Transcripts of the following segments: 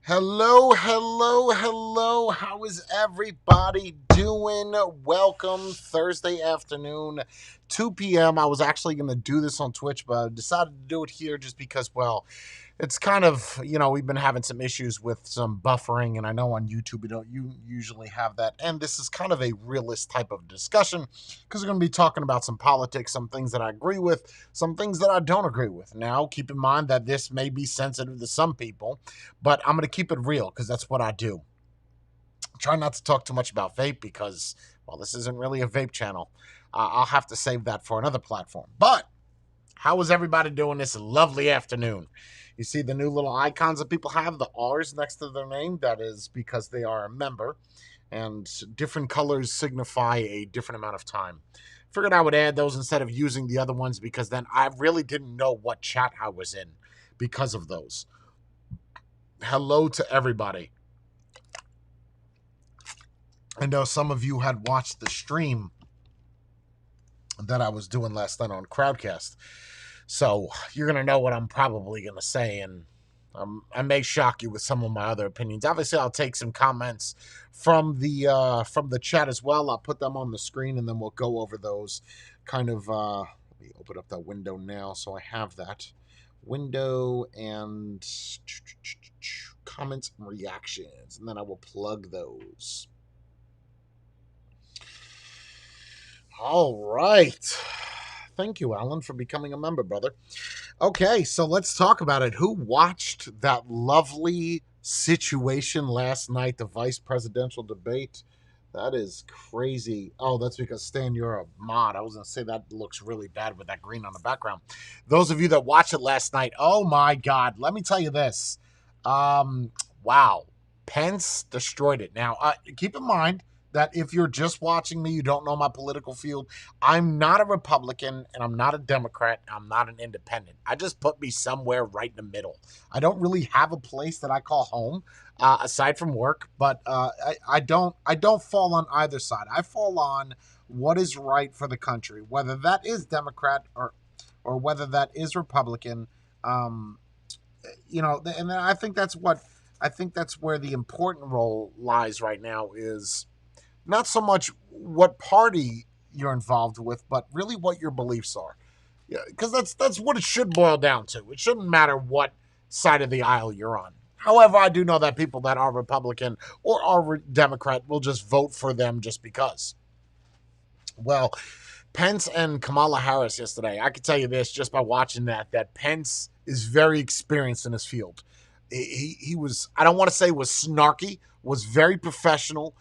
Hello, hello, hello. How is everybody doing? Welcome Thursday afternoon, 2 p.m. I was actually going to do this on Twitch, but I decided to do it here just because, well, it's kind of, we've been having some issues with some buffering, and I know on YouTube you usually have that. And this is kind of a realist type of discussion because we're going to be talking about some politics, some things that I agree with, some things that I don't agree with. Now, keep in mind that this may be sensitive to some people, but I'm going to keep it real because that's what I do. Try not to talk too much about vape because, well, this isn't really a vape channel. I'll have to save that for another platform. But how is everybody doing this lovely afternoon? You see the new little icons that people have, the R's next to their name. That is because they are a member, and different colors signify a different amount of time. Figured I would add those instead of using the other ones because then I really didn't know what chat I was in because of those. Hello to everybody. I know some of you had watched the stream that I was doing last night on Crowdcast. So you're going to know what I'm probably going to say, and I may shock you with some of my other opinions. Obviously, I'll take some comments from the chat as well. I'll put them on the screen, and then we'll go over those kind of. Let me open up that window now, so I have that window and comments and reactions, and then I will plug those. All right. Thank you, Alan, for becoming a member, brother. Okay, so let's talk about it. Who watched that lovely situation last night, the vice presidential debate? That is crazy. Oh, that's because Stan, you're a mod. I was going to say that looks really bad with that green on the background. Those of you that watched it last night, oh my God, let me tell you this. Wow. Pence destroyed it. Now, keep in mind that if you're just watching me, you don't know my political field. I'm not a Republican and I'm not a Democrat. I'm not an independent. I just put me somewhere right in the middle. I don't really have a place that I call home aside from work, but I don't fall on either side. I fall on what is right for the country, whether that is Democrat or whether that is Republican. Um, and I think that's where the important role lies right now is not so much what party you're involved with, but really what your beliefs are. Yeah, because that's what it should boil down to. It shouldn't matter what side of the aisle you're on. However, I do know that people that are Republican or are Democrat will just vote for them just because. Well, Pence and Kamala Harris yesterday, I can tell you this just by watching that Pence is very experienced in his field. He was, I don't want to say was snarky, was very professional,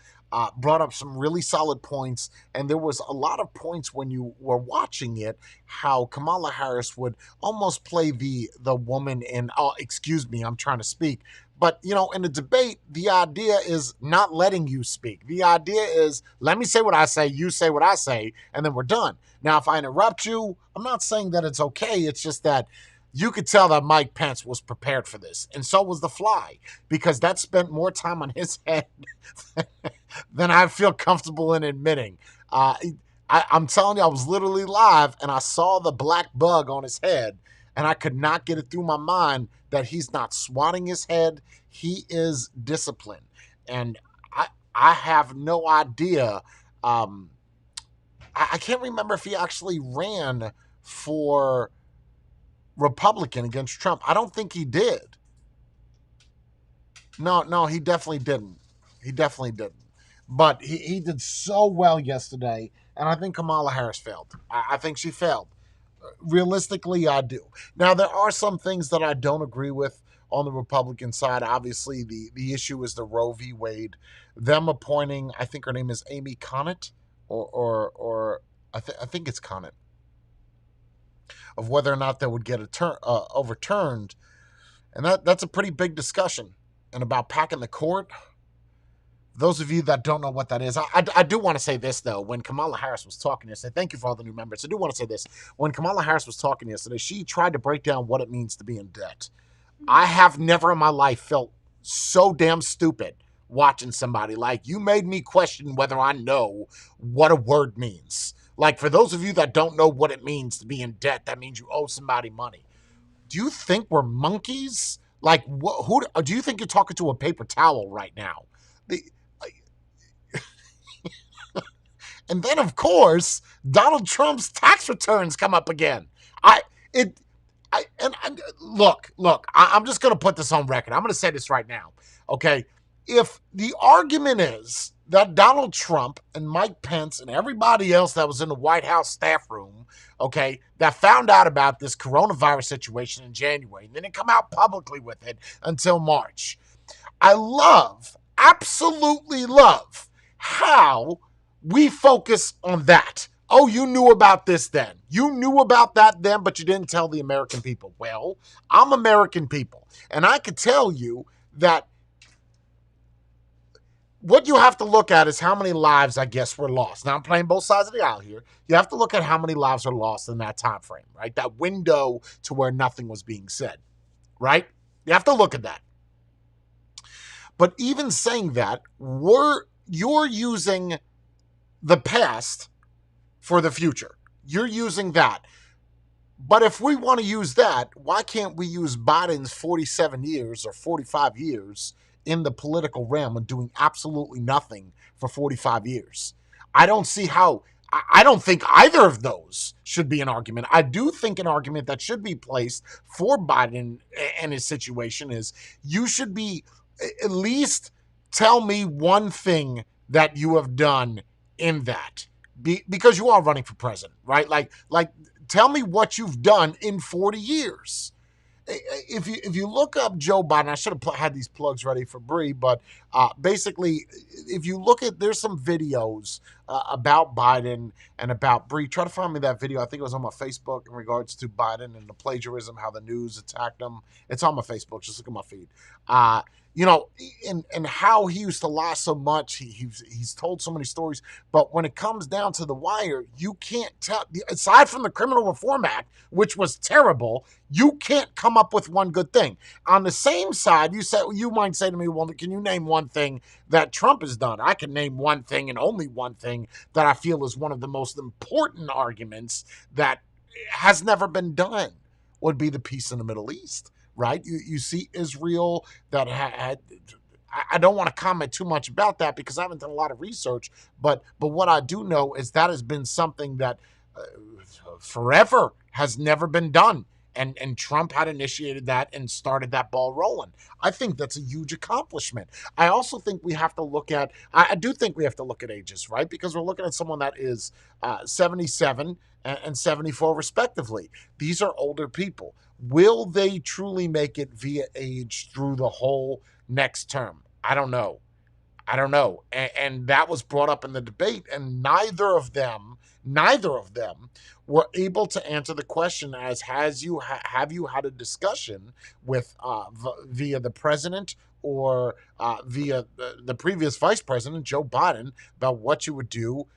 brought up some really solid points, and there was a lot of points when you were watching it how Kamala Harris would almost play the woman in, oh, excuse me, I'm trying to speak. But, in a debate, the idea is not letting you speak. The idea is, let me say what I say, you say what I say, and then we're done. Now, if I interrupt you, I'm not saying that it's okay. It's just that you could tell that Mike Pence was prepared for this. And so was the fly, because that spent more time on his head than I feel comfortable in admitting. I'm telling you, I was literally live and I saw the black bug on his head, and I could not get it through my mind that he's not swatting his head. He is disciplined. And I have no idea. I can't remember if he actually ran for Republican against Trump. I don't think he did. No, he definitely didn't. He definitely didn't. But he did so well yesterday, and I think Kamala Harris failed. I think she failed. Realistically, I do. Now, there are some things that I don't agree with on the Republican side. Obviously, the issue is the Roe v. Wade. Them appointing, I think her name is Amy Conant, or I think it's Conant, of whether or not that would get overturned. And that's a pretty big discussion. And about packing the court, those of you that don't know what that is, I do want to say this, though. When Kamala Harris was talking yesterday, thank you for all the new members. I do want to say this. When Kamala Harris was talking yesterday, she tried to break down what it means to be in debt. I have never in my life felt so damn stupid watching somebody. Like, you made me question whether I know what a word means. Like, for those of you that don't know what it means to be in debt, that means you owe somebody money. Do you think we're monkeys? Like, who do you think you're talking to? A paper towel right now? The, and then, of course, Donald Trump's tax returns come up again. I it look. I'm just going to put this on record. I'm going to say this right now. Okay, if the argument is that Donald Trump and Mike Pence and everybody else that was in the White House staff room, okay, that found out about this coronavirus situation in January and didn't come out publicly with it until March, I absolutely love how we focus on that. Oh, you knew about this then. You knew about that then, but you didn't tell the American people. Well, I'm American people, and I could tell you that what you have to look at is how many lives, I guess, were lost. Now, I'm playing both sides of the aisle here. You have to look at how many lives are lost in that time frame, right? That window to where nothing was being said, right? You have to look at that. But even saying that, you're using the past for the future. You're using that. But if we want to use that, why can't we use Biden's 47 years or 45 years in the political realm and doing absolutely nothing for 45 years? I don't see how. I don't think either of those should be an argument. I do think an argument that should be placed for Biden and his situation is you should be at least tell me one thing that you have done in that. Because you are running for president, right? Like tell me what you've done in 40 years. If you look up Joe Biden, I should have had these plugs ready for Bree, but basically, if you look at, there's some videos about Biden and about Bree. Try to find me that video. I think it was on my Facebook in regards to Biden and the plagiarism, how the news attacked him. It's on my Facebook. Just look at my feed. And how he used to lie so much. He's told so many stories, but when it comes down to the wire, you can't tell. Aside from the Criminal Reform Act, which was terrible, you can't come up with one good thing. On the same side, you might say to me, well, can you name one thing that Trump has done? I can name one thing and only one thing that I feel is one of the most important arguments that has never been done, would be the peace in the Middle East, right? You see Israel that had. I don't want to comment too much about that because I haven't done a lot of research, but what I do know is that has been something that forever has never been done. And Trump had initiated that and started that ball rolling. I think that's a huge accomplishment. I also think we have to look at, I do think we have to look at ages, right? Because we're looking at someone that is 77 and 74 respectively. These are older people. Will they truly make it via age through the whole next term? I don't know. And that was brought up in the debate, and neither of them were able to answer the question as have you had a discussion with via the president or via the previous vice president, Joe Biden, about what you would do,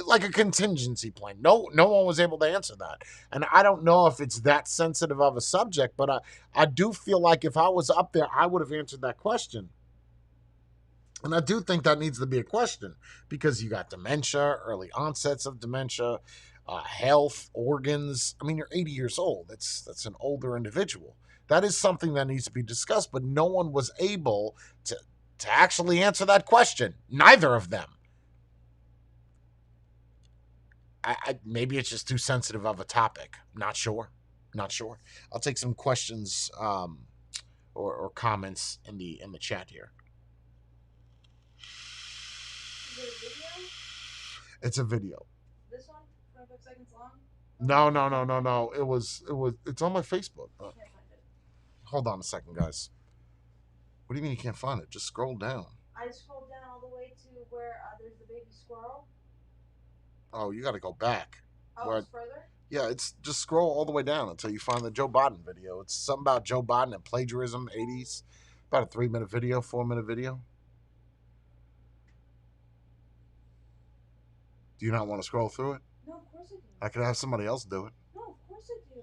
like a contingency plan. No one was able to answer that. And I don't know if it's that sensitive of a subject, but I do feel like if I was up there, I would have answered that question. And I do think that needs to be a question because you got dementia, early onsets of dementia, health, organs. I mean, you're 80 years old. That's an older individual. That is something that needs to be discussed, but no one was able to actually answer that question. Neither of them. Maybe it's just too sensitive of a topic. Not sure. I'll take some questions or comments in the chat here. Is it a video? It's a video. This one? 25 seconds long? No. It's on my Facebook. I can't find it. Hold on a second, guys. What do you mean you can't find it? Just scroll down. I scrolled down all the way to where there's the baby squirrel. Oh, you got to go back. Oh, it's further? Yeah, it's just scroll all the way down until you find the Joe Biden video. It's something about Joe Biden and plagiarism, 80s. About a 3-minute video, 4-minute video. Do you not want to scroll through it? No, of course I do. I could have somebody else do it. No, of course I do.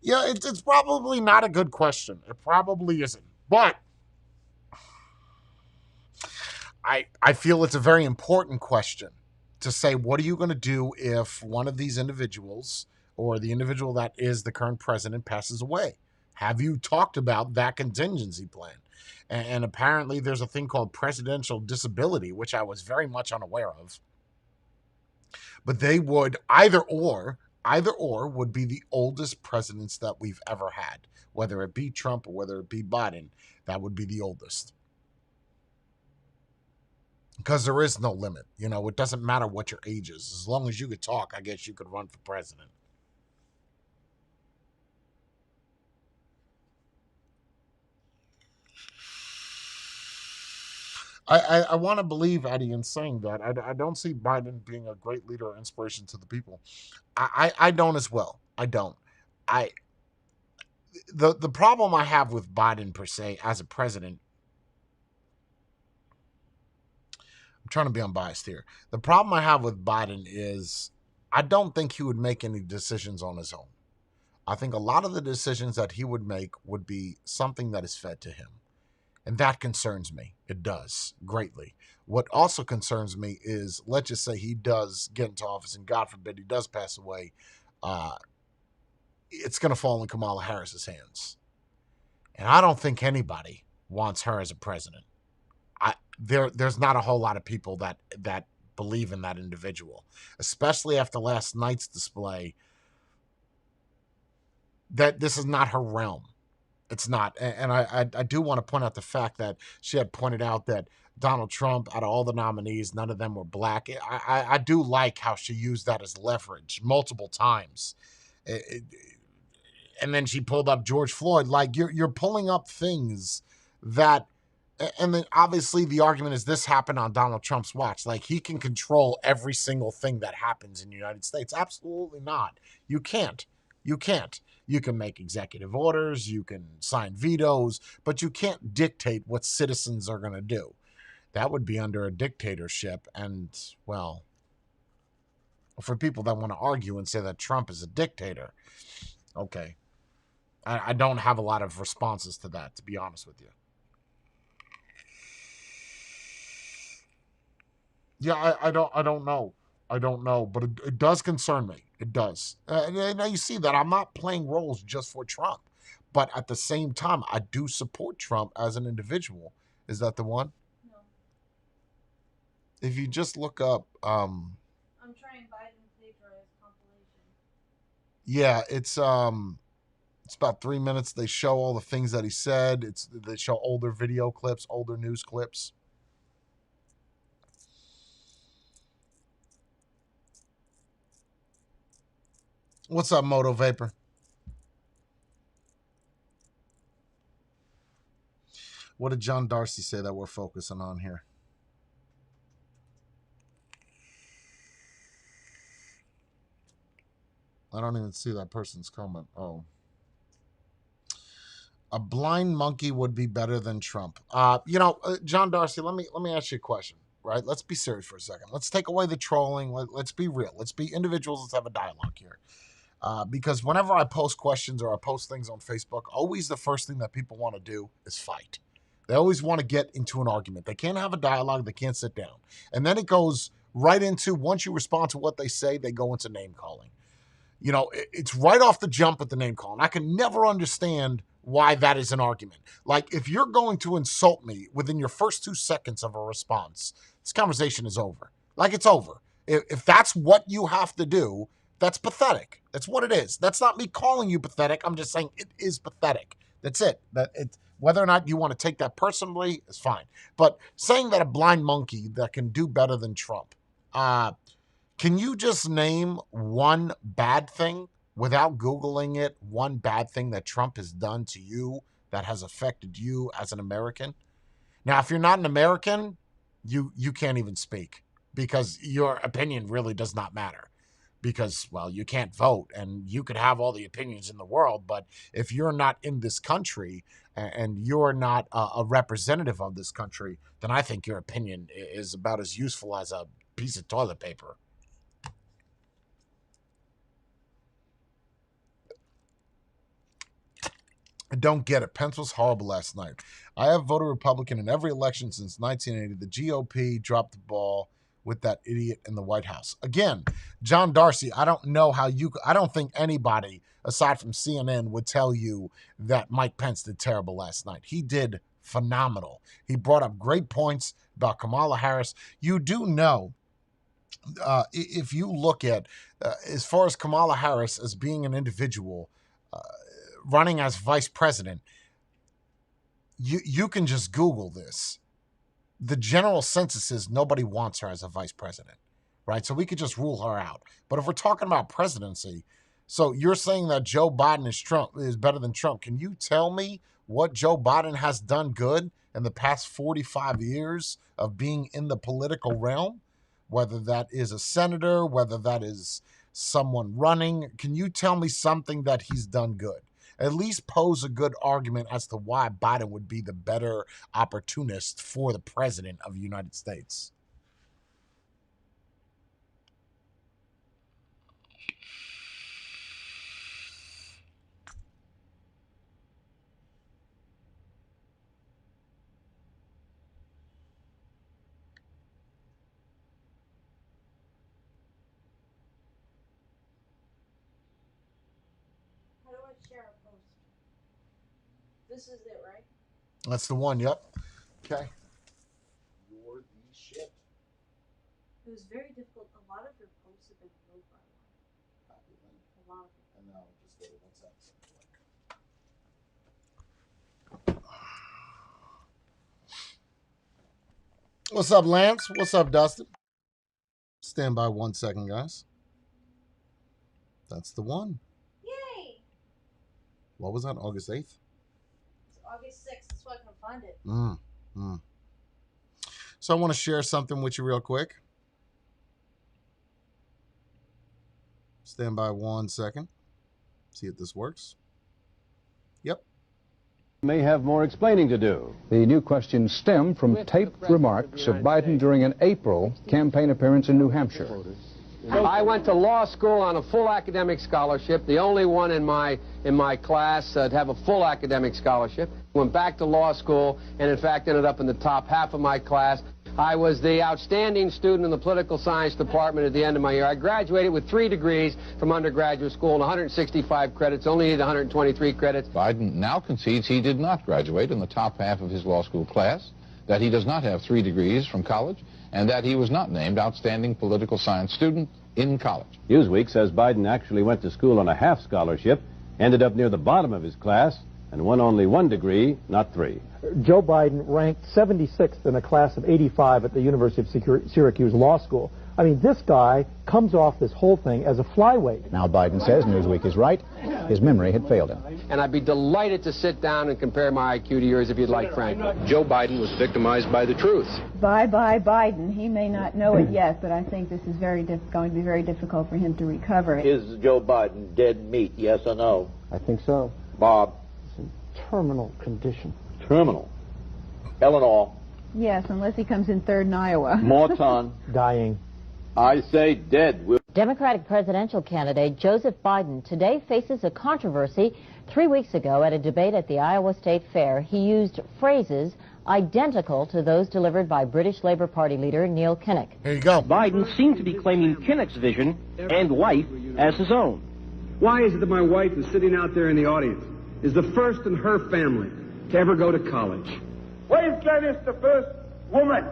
Yeah, it's probably not a good question. It probably isn't. But I feel it's a very important question to say, what are you going to do if one of these individuals or the individual that is the current president passes away? Have you talked about that contingency plan? And apparently, there's a thing called presidential disability, which I was very much unaware of. But they would either or would be the oldest presidents that we've ever had, whether it be Trump or whether it be Biden. That would be the oldest because there is no limit. It doesn't matter what your age is. As long as you could talk, I guess you could run for president. I want to believe Eddie in saying that. I don't see Biden being a great leader or inspiration to the people. I don't as well. I don't. I the problem I have with Biden per se as a president, I'm trying to be unbiased here. The problem I have with Biden is I don't think he would make any decisions on his own. I think a lot of the decisions that he would make would be something that is fed to him. And that concerns me. It does greatly. What also concerns me is, let's just say he does get into office and God forbid he does pass away, uh, it's going to fall in Kamala Harris's hands. And I don't think anybody wants her as a president. There's not a whole lot of people that believe in that individual, especially after last night's display. That this is not her realm. It's not, and I do want to point out the fact that she had pointed out that Donald Trump, out of all the nominees, none of them were black. I do like how she used that as leverage multiple times. And then she pulled up George Floyd. Like you're pulling up things that, and then obviously the argument is this happened on Donald Trump's watch. Like he can control every single thing that happens in the United States. Absolutely not. You can't. You can't. You can make executive orders, you can sign vetoes, but you can't dictate what citizens are going to do. That would be under a dictatorship. And, well, for people that want to argue and say that Trump is a dictator, okay. I don't have a lot of responses to that, to be honest with you. Yeah, I don't know. I don't know, but it does concern me. It does. Now you see that I'm not playing roles just for Trump, but at the same time, I do support Trump as an individual. Is that the one? No. If you just look up, I'm trying Biden plagiarized compilation. yeah, it's about 3 minutes. They show all the things that he said. They show older video clips, older news clips. What's up, Moto Vapor? What did John Darcy say that we're focusing on here? I don't even see that person's comment. Oh. A blind monkey would be better than Trump. John Darcy, let me ask you a question, right? Let's be serious for a second. Let's take away the trolling. Let's be real. Let's be individuals. Let's have a dialogue here. Because whenever I post questions or I post things on Facebook, always the first thing that people want to do is fight. They always want to get into an argument. They can't have a dialogue. They can't sit down. And then it goes right into, once you respond to what they say, they go into name calling. It's right off the jump at the name calling. I can never understand why that is an argument. Like, if you're going to insult me within your first 2 seconds of a response, this conversation is over. Like, it's over. If that's what you have to do, that's pathetic. That's what it is. That's not me calling you pathetic. I'm just saying it is pathetic. That's it. Whether or not you want to take that personally is fine. But saying that a blind monkey that can do better than Trump, can you just name one bad thing without Googling it? One bad thing that Trump has done to you that has affected you as an American? Now, if you're not an American, you can't even speak because your opinion really does not matter. Because, well, you can't vote and you could have all the opinions in the world, but if you're not in this country and you're not a representative of this country, then I think your opinion is about as useful as a piece of toilet paper. I don't get it. Pence was horrible last night. I have voted Republican in every election since 1980. The GOP dropped the ball with that idiot in the White House. Again, John Darcy, I don't think anybody aside from CNN would tell you that Mike Pence did terrible last night. He did phenomenal. He brought up great points about Kamala Harris. You do know, if you look at, as far as Kamala Harris as being an individual, running as vice president, you can just Google this. The general census is nobody wants her as a vice president, right? So we could just rule her out. But if we're talking about presidency, so you're saying that Joe Biden is better than Trump. Can you tell me what Joe Biden has done good in the past 45 years of being in the political realm? Whether that is a senator, whether that is someone running, can you tell me something that he's done good? At least pose a good argument as to why Biden would be the better opportunist for the president of the United States. How do I share a post? This is it, right? That's the one, yep. Okay. You're the shit. It was very difficult. A lot of your posts have been removed, by the way. A lot of them. And now just go to WhatsApp. What's up, Lance? What's up, Dustin? Stand by 1 second, guys. That's the one. Yay! What was that, August 8th? It's August 6th. That's why I couldn't find it. So I want to share something with you real quick. Stand by 1 second. See if this works. Yep. May have more explaining to do. The new questions stem from taped remarks of Biden during an April campaign appearance in New Hampshire. I went to law school on a full academic scholarship, the only one in my class to have a full academic scholarship. Went back to law school and in fact ended up in the top half of my class. I was the outstanding student in the political science department at the end of my year. I graduated with 3 degrees from undergraduate school and 165 credits, only needed 123 credits. Biden now concedes he did not graduate in the top half of his law school class, that he does not have 3 degrees from college, and that he was not named outstanding political science student in college. Newsweek says Biden actually went to school on a half scholarship, ended up near the bottom of his class, and won only 1 degree, not 3. Joe Biden ranked 76th in a class of 85 at the University of Syracuse Law School. I mean, this guy comes off this whole thing as a flyweight. Now Biden says Newsweek is right. His memory had failed him. And I'd be delighted to sit down and compare my IQ to yours if you'd like, Frank. Joe Biden was victimized by the truth. Bye-bye Biden. He may not know it yet, but I think this is going to be very difficult for him to recover. Is Joe Biden dead meat, yes or no? I think so. Bob? It's in terminal condition. Terminal. Eleanor? Yes, unless he comes in third in Iowa. Morton? Dying. I say dead. Democratic presidential candidate Joseph Biden today faces a controversy. 3 weeks ago at a debate at the Iowa State Fair, he used phrases identical to those delivered by British Labour Party leader Neil Kinnock. Here you go. Biden seemed to be claiming Kinnock's vision and life as his own. Why is it that my wife is sitting out there in the audience, is the first in her family to ever go to college? Why is Gladys the first woman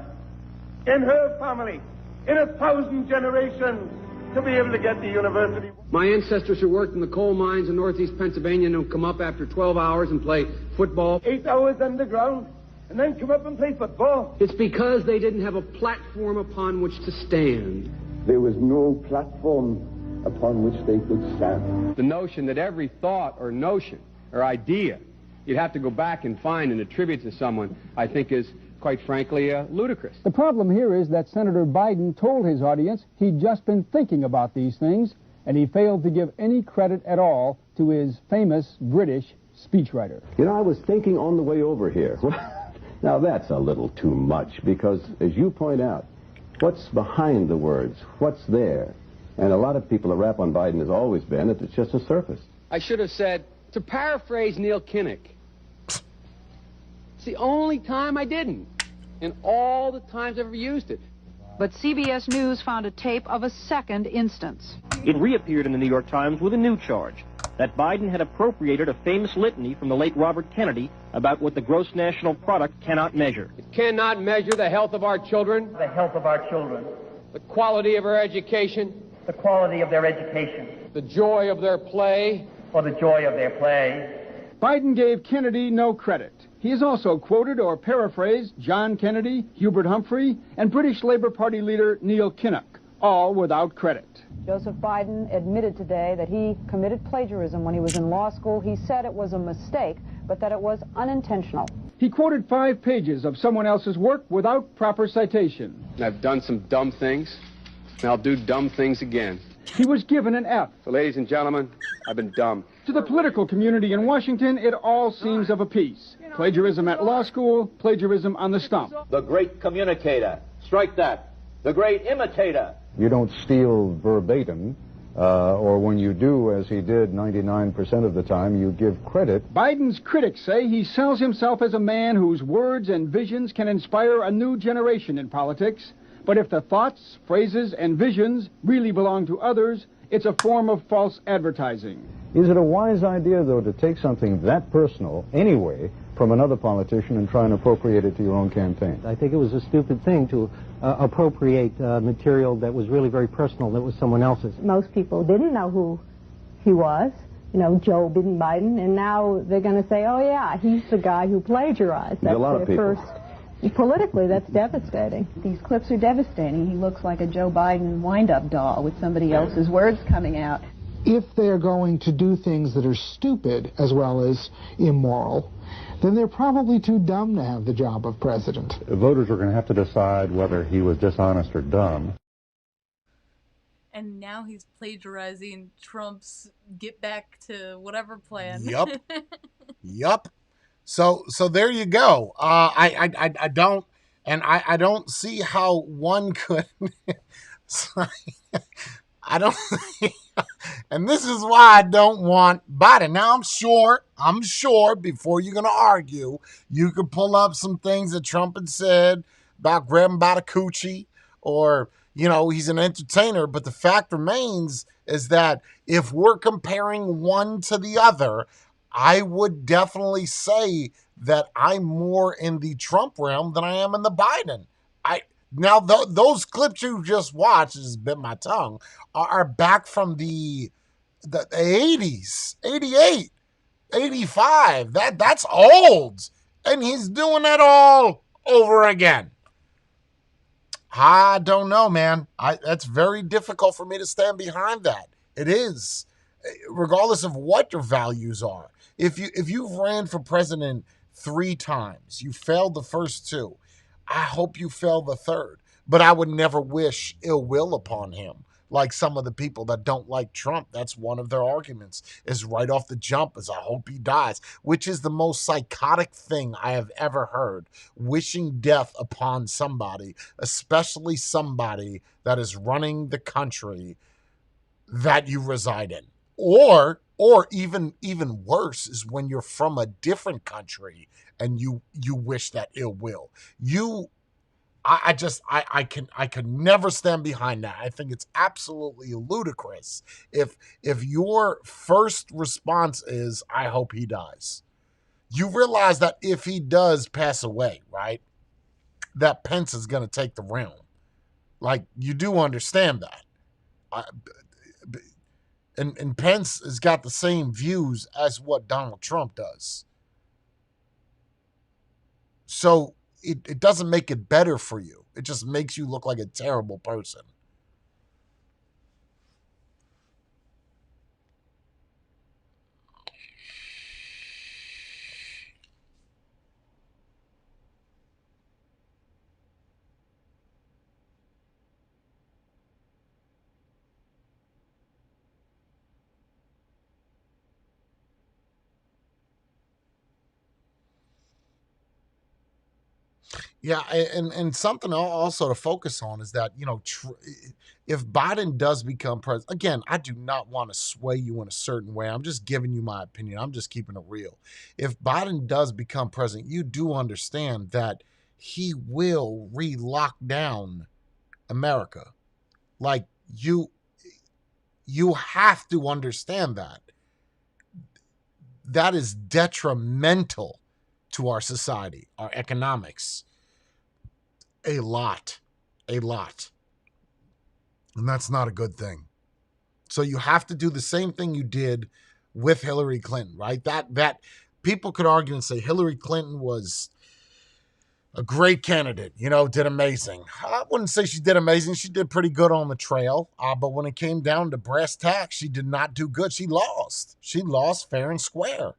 in her family in 1,000 generations to be able to get to university? My ancestors who worked in the coal mines in northeast Pennsylvania and who come up after 12 hours and play football. 8 hours underground and then come up and play football. It's because they didn't have a platform upon which to stand. There was no platform upon which they could stand. The notion that every thought or notion or idea you'd have to go back and find and attribute to someone, I think is, quite frankly, ludicrous. The problem here is that Senator Biden told his audience he'd just been thinking about these things, and he failed to give any credit at all to his famous British speechwriter. You know, I was thinking on the way over here. Now, that's a little too much, because, as you point out, what's behind the words? What's there? And a lot of people, the rap on Biden has always been that it's just a surface. I should have said, to paraphrase Neil Kinnock, it's the only time I didn't, and all the times I've ever used it. But CBS News found a tape of a second instance. It reappeared in the New York Times with a new charge, that Biden had appropriated a famous litany from the late Robert Kennedy about what the gross national product cannot measure. It cannot measure the health of our children, The health of our children, the quality of our education, the quality of their education, the joy of their play, or the joy of their play. Biden gave Kennedy no credit. He has also quoted or paraphrased John Kennedy, Hubert Humphrey, and British Labour Party leader Neil Kinnock, all without credit. Joseph Biden admitted today that he committed plagiarism when he was in law school. He said it was a mistake, but that it was unintentional. He quoted 5 pages of someone else's work without proper citation. I've done some dumb things, and I'll do dumb things again. He was given an F. So, ladies and gentlemen, I've been dumb. To the political community in Washington, it all seems of a piece. Plagiarism at law school, plagiarism on the stump. The great communicator. Strike that. The great imitator. You don't steal verbatim, or when you do, as he did 99% of the time, you give credit. Biden's critics say he sells himself as a man whose words and visions can inspire a new generation in politics. But if the thoughts, phrases, and visions really belong to others, it's a form of false advertising. Is it a wise idea, though, to take something that personal, anyway, from another politician and try and appropriate it to your own campaign? I think it was a stupid thing to appropriate material that was really very personal, that was someone else's. Most people didn't know who he was, you know, Joe Biden, and now they're going to say, oh yeah, he's the guy who plagiarized. That's a lot of people. Politically, that's devastating. These clips are devastating. He looks like a Joe Biden wind-up doll with somebody else's words coming out. If they're going to do things that are stupid as well as immoral, then they're probably too dumb to have the job of president. Voters are going to have to decide whether he was dishonest or dumb. And now he's plagiarizing Trump's get back to whatever plan. Yup. Yup. So there you go. I don't see how one could. I don't. And this is why I don't want Biden. Now I'm sure before you're gonna argue, you could pull up some things that Trump had said about grabbing by the coochie, or he's an entertainer. But the fact remains is that if we're comparing one to the other, I would definitely say that I'm more in the Trump realm than I am in the Biden. Those clips you just watched, just bit my tongue, are back from the 80s, 88, 85. That's old. And he's doing that all over again. I don't know, man. That's very difficult for me to stand behind that. It is, regardless of what your values are. If you've ran for president 3 times, you failed the first 2. I hope you fail the 3rd. But I would never wish ill will upon him. Like some of the people that don't like Trump, that's one of their arguments, is right off the jump is I hope he dies, which is the most psychotic thing I have ever heard. Wishing death upon somebody, especially somebody that is running the country that you reside in. Or even worse is when you're from a different country and you wish that ill will. I could never stand behind that. I think it's absolutely ludicrous if your first response is I hope he dies. You realize that if he does pass away, right, that Pence is going to take the realm. Like, you do understand that. And Pence has got the same views as what Donald Trump does. So it doesn't make it better for you. It just makes you look like a terrible person. Yeah, and something also to focus on is that, if Biden does become president, again, I do not want to sway you in a certain way. I'm just giving you my opinion. I'm just keeping it real. If Biden does become president, you do understand that he will re-lock down America. Like, you have to understand that. That is detrimental to our society, our economics. A lot. A lot. And that's not a good thing. So you have to do the same thing you did with Hillary Clinton, right? That people could argue and say Hillary Clinton was a great candidate, did amazing. I wouldn't say she did amazing. She did pretty good on the trail. But when it came down to brass tacks, she did not do good. She lost. She lost fair and square.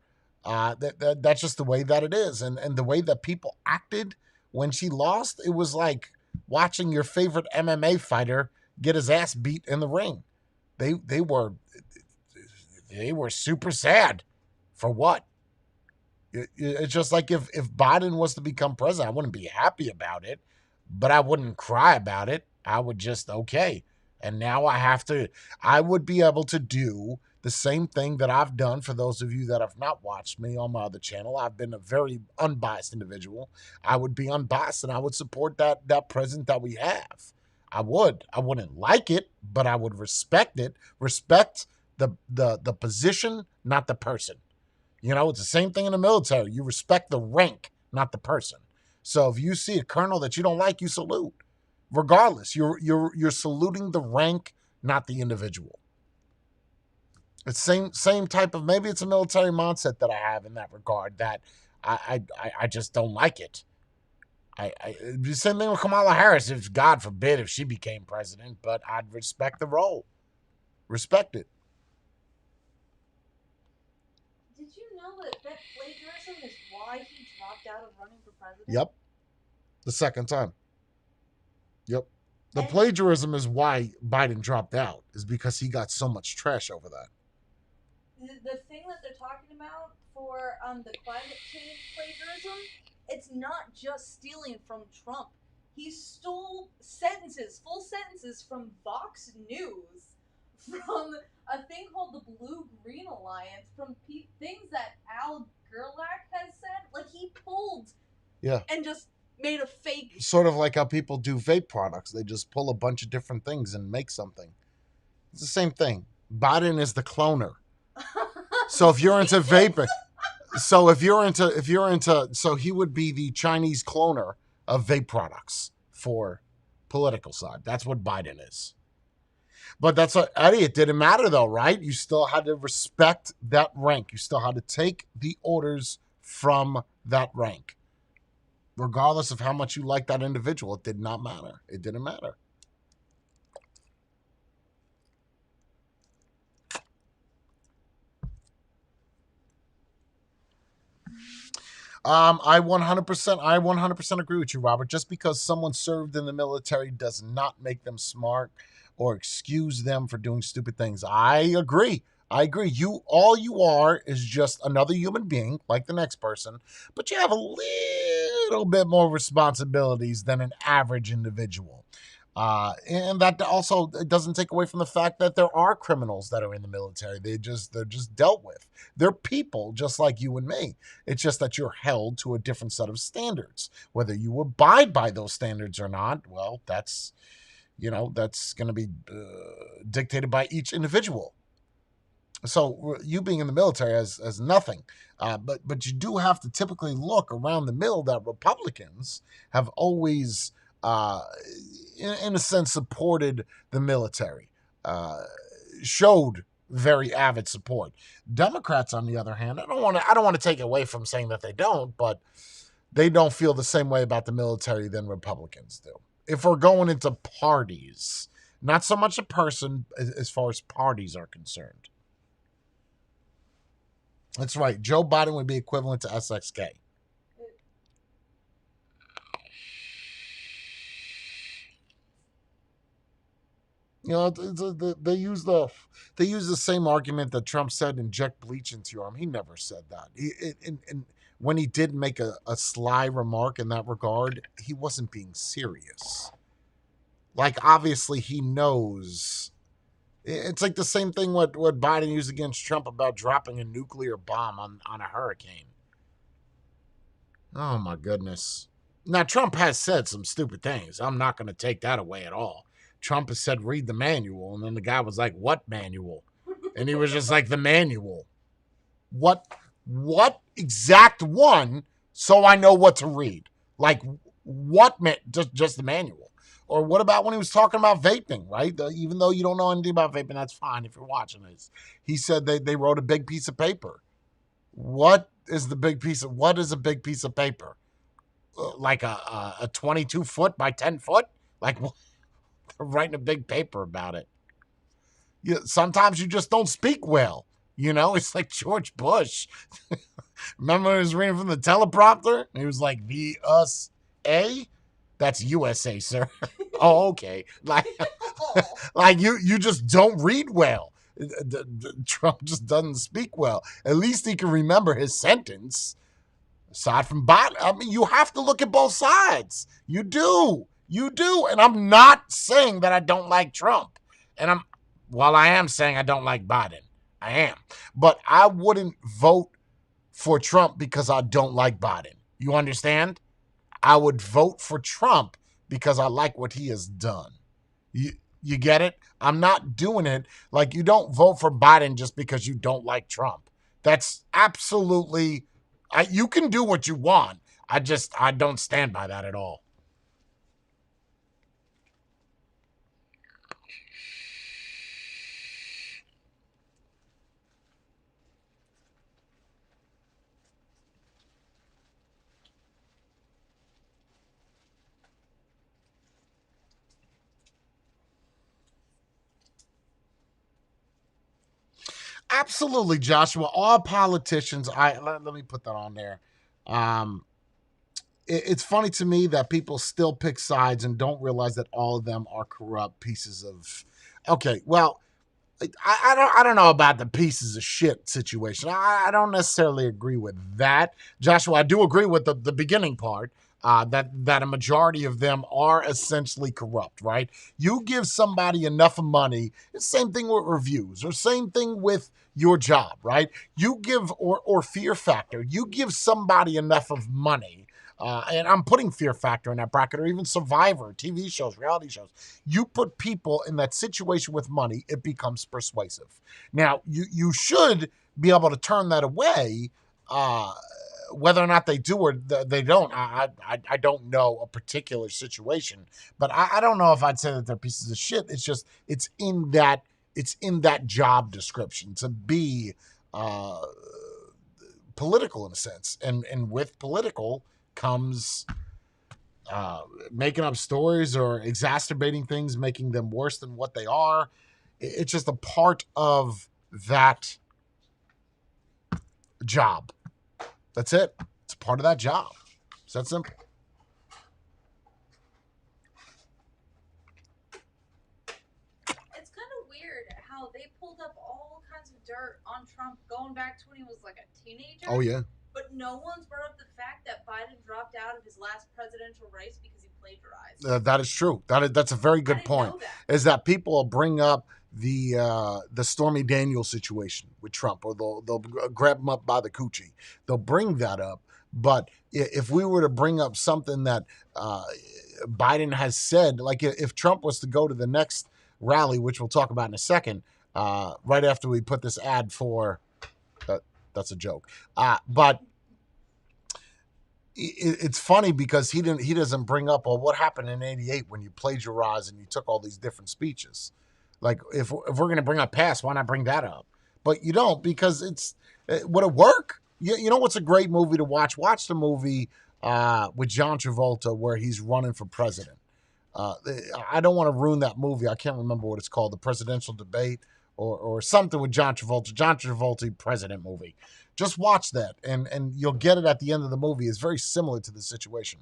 That's just the way that it is. And the way that people acted when she lost, it was like watching your favorite MMA fighter get his ass beat in the ring. They were super sad. For what? It's just like if Biden was to become president, I wouldn't be happy about it, but I wouldn't cry about it. I would just, okay. And now I would be able to do the same thing that I've done. For those of you that have not watched me on my other channel, I've been a very unbiased individual. I would be unbiased and I would support that president that we have. I would. I wouldn't like it, but I would respect it. Respect the position, not the person. It's the same thing in the military. You respect the rank, not the person. So if you see a colonel that you don't like, you salute. Regardless, you're saluting the rank, not the individual. It's same type of, maybe it's a military mindset that I have in that regard, that I just don't like it. The same thing with Kamala Harris. If God forbid if she became president, but I'd respect the role. Respect it. Did you know that plagiarism is why he dropped out of running for president? Yep. The second time. Yep. The plagiarism is why Biden dropped out, is because he got so much trash over that. The thing that they're talking about for the climate change plagiarism, it's not just stealing from Trump. He stole full sentences from Fox News, from a thing called the Blue-Green Alliance, from things that Al Gerlach has said. Like, he pulled and just made a fake. Sort of like how people do vape products. They just pull a bunch of different things and make something. It's the same thing. Biden is the cloner. So if you're into vaping, so he would be the Chinese cloner of vape products for political side. That's what Biden is. But that's what, Eddie, it didn't matter though, right? You still had to respect that rank. You still had to take the orders from that rank. Regardless of how much you like that individual, it did not matter. It didn't matter. I 100% agree with you, Robert. Just because someone served in the military does not make them smart or excuse them for doing stupid things. I agree. All you are is just another human being, like the next person, but you have a little bit more responsibilities than an average individual. And that also doesn't take away from the fact that there are criminals that are in the military. They're just dealt with. They're people just like you and me. It's just that you're held to a different set of standards. Whether you abide by those standards or not, well, that's going to be dictated by each individual. So you being in the military has nothing. But you do have to typically look around the middle that Republicans have always, in a sense, supported the military, showed very avid support. Democrats, on the other hand, I don't want to take away from saying that they don't, but they don't feel the same way about the military than Republicans do. If we're going into parties, not so much a person as far as parties are concerned. That's right. Joe Biden would be equivalent to SXK. They use the same argument that Trump said, inject bleach into your arm. He never said that. And when he did make a sly remark in that regard, he wasn't being serious. Like, obviously, he knows. It's like the same thing what Biden used against Trump about dropping a nuclear bomb on a hurricane. Oh, my goodness. Now, Trump has said some stupid things. I'm not going to take that away at all. Trump has said, read the manual. And then the guy was like, what manual? And he was just like, the manual. What exact one so I know what to read? Like, what? Just the manual. Or what about when he was talking about vaping, right? Even though you don't know anything about vaping, that's fine if you're watching this. He said they wrote a big piece of paper. What is a big piece of paper? Like a 22 foot by 10 foot? Like, they're writing a big paper about it. Sometimes you just don't speak well. It's like George Bush. Remember when he was reading from the teleprompter? He was like, the us A? That's USA, sir. Oh, okay. Like you just don't read well. Trump just doesn't speak well. At least he can remember his sentence. Aside from Biden, I mean, you have to look at both sides. You do. And I'm not saying that I don't like Trump. And while I am saying I don't like Biden, I am. But I wouldn't vote for Trump because I don't like Biden. You understand? I would vote for Trump because I like what he has done. You get it? I'm not doing it like you don't vote for Biden just because you don't like Trump. That's absolutely, you can do what you want. I don't stand by that at all. Absolutely, Joshua. All politicians, let me put that on there. It's funny to me that people still pick sides and don't realize that all of them are corrupt pieces of. Okay, well, I don't know about the pieces of shit situation. I don't necessarily agree with that, Joshua. I do agree with the beginning part. That a majority of them are essentially corrupt, right? You give somebody enough money, it's the same thing with reviews, or same thing with your job, right? You give, or Fear Factor, you give somebody enough of money, and I'm putting Fear Factor in that bracket, or even Survivor, TV shows, reality shows. You put people in that situation with money, it becomes persuasive. Now, you should be able to turn that away, whether or not they do or they don't. I don't know a particular situation, but I don't know if I'd say that they're pieces of shit. It's just it's in that job description to be political in a sense, and with political comes making up stories or exacerbating things, making them worse than what they are. It's just a part of that job. That's it. It's a part of that job. It's that simple. It's kind of weird how they pulled up all kinds of dirt on Trump going back to when he was like a teenager. Oh, yeah. But no one's brought up the fact that Biden dropped out of his last presidential race because he plagiarized. That is true. That's a very good point. Is that people will bring up the Stormy Daniels situation with Trump, or they'll grab him up by the coochie. They'll bring that up. But if we were to bring up something that Biden has said, like if Trump was to go to the next rally, which we'll talk about in a second, right after we put this ad for, that's a joke. But it's funny because he doesn't bring up, well, what happened in '88 when you plagiarized and you took all these different speeches. Like if we're going to bring up past, why not bring that up? But you don't, because would it work? You know what's a great movie to watch? Watch the movie with John Travolta where he's running for president. I don't want to ruin that movie. I can't remember what it's called, the presidential debate or something with John Travolta. John Travolta president movie. Just watch that, and you'll get it at the end of the movie. It's very similar to the situation.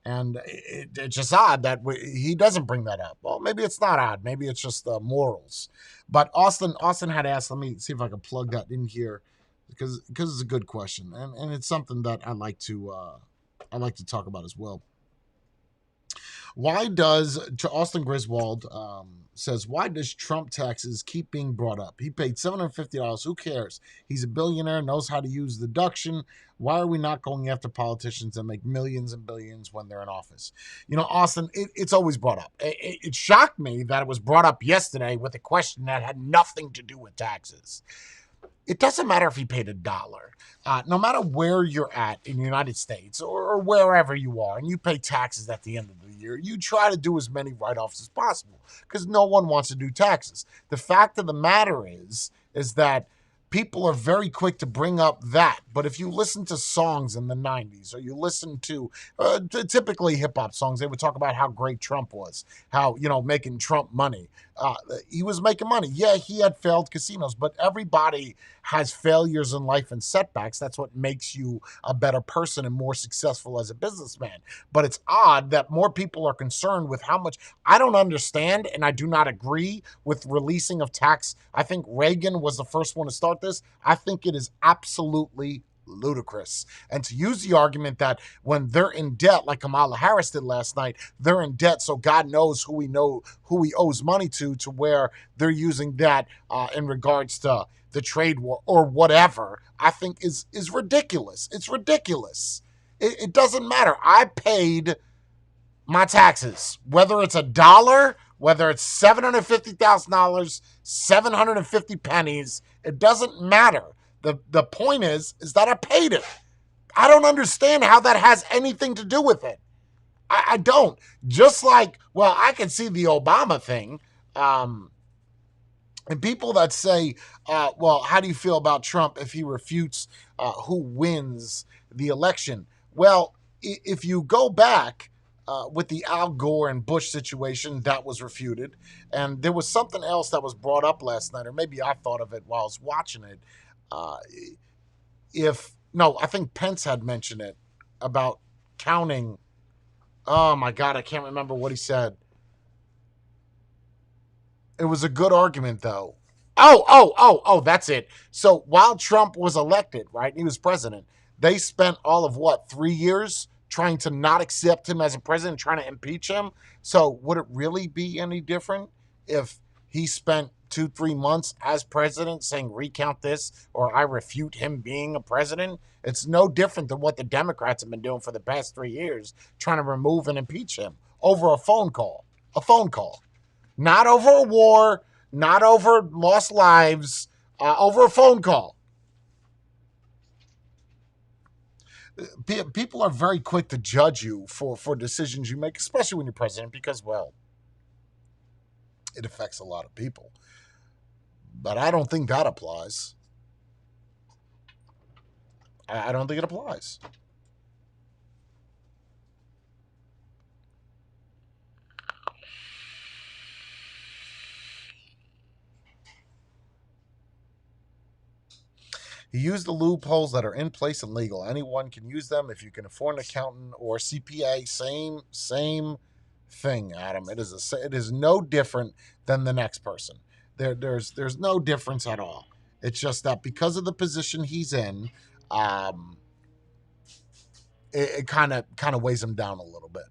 And it's just odd that he doesn't bring that up. Well, maybe it's not odd. Maybe it's just morals. But Austin had asked, let me see if I can plug that in here, because it's a good question, and it's something that I like to talk about as well. Why does Austin Griswold says why does Trump taxes keep being brought up? He paid $750. Who cares? He's a billionaire, knows how to use deduction. Why are we not going after politicians that make millions and billions when they're in office? Austin, it's always brought up. It shocked me that it was brought up yesterday with a question that had nothing to do with taxes. It doesn't matter if he paid $1. No matter where you're at in the United States or wherever you are, and you pay taxes at the end of the year, you try to do as many write-offs as possible because no one wants to do taxes. The fact of the matter is that people are very quick to bring up that. But if you listen to songs in the 90s or you listen to typically hip-hop songs, they would talk about how great Trump was, how, making Trump money. He was making money. Yeah, he had failed casinos, but everybody has failures in life and setbacks. That's what makes you a better person and more successful as a businessman. But it's odd that more people are concerned with how much. I don't understand, and I do not agree with releasing of tax. I think Reagan was the first one to start this. I think it is absolutely ludicrous. And to use the argument that when they're in debt, like Kamala Harris did last night, they're in debt, so God knows who he owes money to where they're using that in regards to the trade war or whatever, I think is ridiculous. It's ridiculous. It doesn't matter. I paid my taxes, whether it's $1, whether it's $750,000, 750 pennies, it doesn't matter. The point is that I paid it. I don't understand how that has anything to do with it. I don't. Just like, well, I can see the Obama thing. And people that say, well, how do you feel about Trump if he refutes who wins the election? Well, if you go back with the Al Gore and Bush situation, that was refuted. And there was something else that was brought up last night, or maybe I thought of it while I was watching it. I think Pence had mentioned it about counting. Oh my God, I can't remember what he said. It was a good argument, though. Oh, that's it. So while Trump was elected, right, he was president, they spent all of 3 years trying to not accept him as a president, trying to impeach him. So would it really be any different if he spent 2-3 months as president saying recount this or I refute him being a president? It's no different than what the Democrats have been doing for the past 3 years, trying to remove and impeach him over a phone call. A phone call. Not over a war, not over lost lives, over a phone call. People are very quick to judge you for decisions you make, especially when you're president, because, well, it affects a lot of people. But I don't think that applies. I don't think it applies. He used the loopholes that are in place and legal. Anyone can use them if you can afford an accountant or CPA. Same thing, Adam. It is no different than the next person. There's no difference at all. It's just that because of the position he's in, it kind of weighs him down a little bit.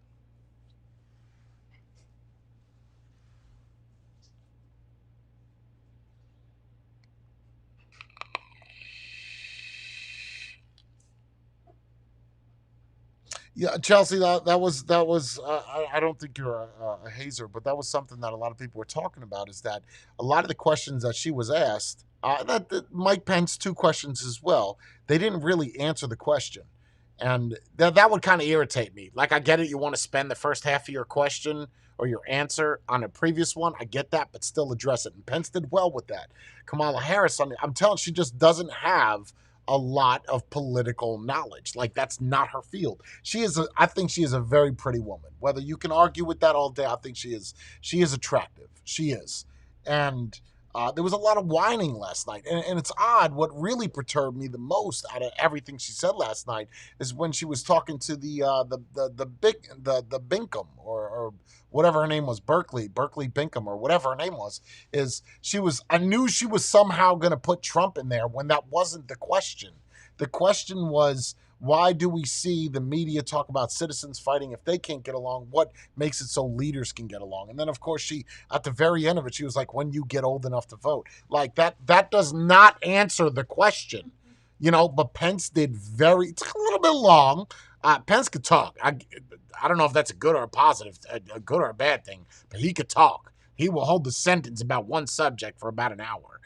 Yeah, Chelsea, that was. I don't think you're a hazer, but that was something that a lot of people were talking about. Is that a lot of the questions that she was asked, that Mike Pence 2 questions as well. They didn't really answer the question, and that would kind of irritate me. Like, I get it, you want to spend the first half of your question or your answer on a previous one. I get that, but still address it. And Pence did well with that. Kamala Harris, I'm telling, she just doesn't have a lot of political knowledge. Like, that's not her field. I think she is a very pretty woman. Whether you can argue with that all day, I think she is attractive. She is. And there was a lot of whining last night. And it's odd. What really perturbed me the most out of everything she said last night is when she was talking to the Binkham or whatever her name was, Berkeley Binkham or whatever her name was, I knew she was somehow going to put Trump in there when that wasn't the question. The question was Why do we see the media talk about citizens fighting if they can't get along? What makes it so leaders can get along? And then, of course, she, at the very end of it, she was like, when you get old enough to vote. Like, that does not answer the question. But Pence did it took a little bit long. Pence could talk. I don't know if that's a good or a positive, a good or a bad thing, but he could talk. He will hold the sentence about one subject for about an hour.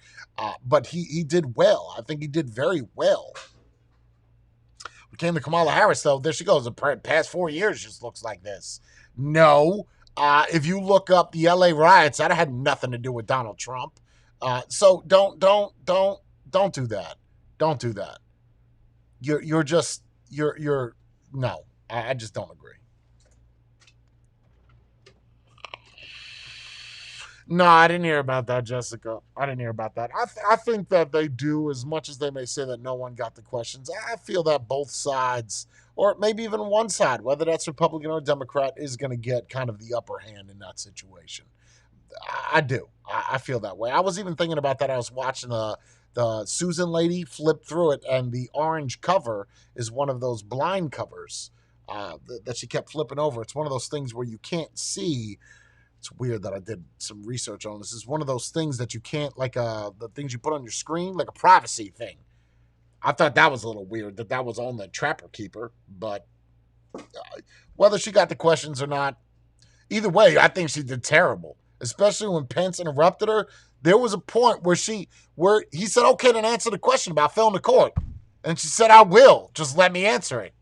But he did well. I think he did very well. We came to Kamala Harris, though. There she goes. The past 4 years just looks like this. No. If you look up the LA riots, that had nothing to do with Donald Trump. So don't do that. Don't do that. You're no. I just don't agree. No, I didn't hear about that, Jessica. I didn't hear about that. I think that they do, as much as they may say that no one got the questions. I feel that both sides, or maybe even one side, whether that's Republican or Democrat, is going to get kind of the upper hand in that situation. I do. I feel that way. I was even thinking about that. I was watching the Susan lady flip through it, and the orange cover is one of those blind covers that she kept flipping over. It's one of those things where you can't see. It's weird that I did some research on this. It's one of those things that you can't, like the things you put on your screen, like a privacy thing. I thought that was a little weird that was on the Trapper Keeper, but whether she got the questions or not, either way, I think she did terrible. Especially when Pence interrupted her. There was a point where he said, "Okay, then answer the question about filling the court," and she said, "I will. Just let me answer it."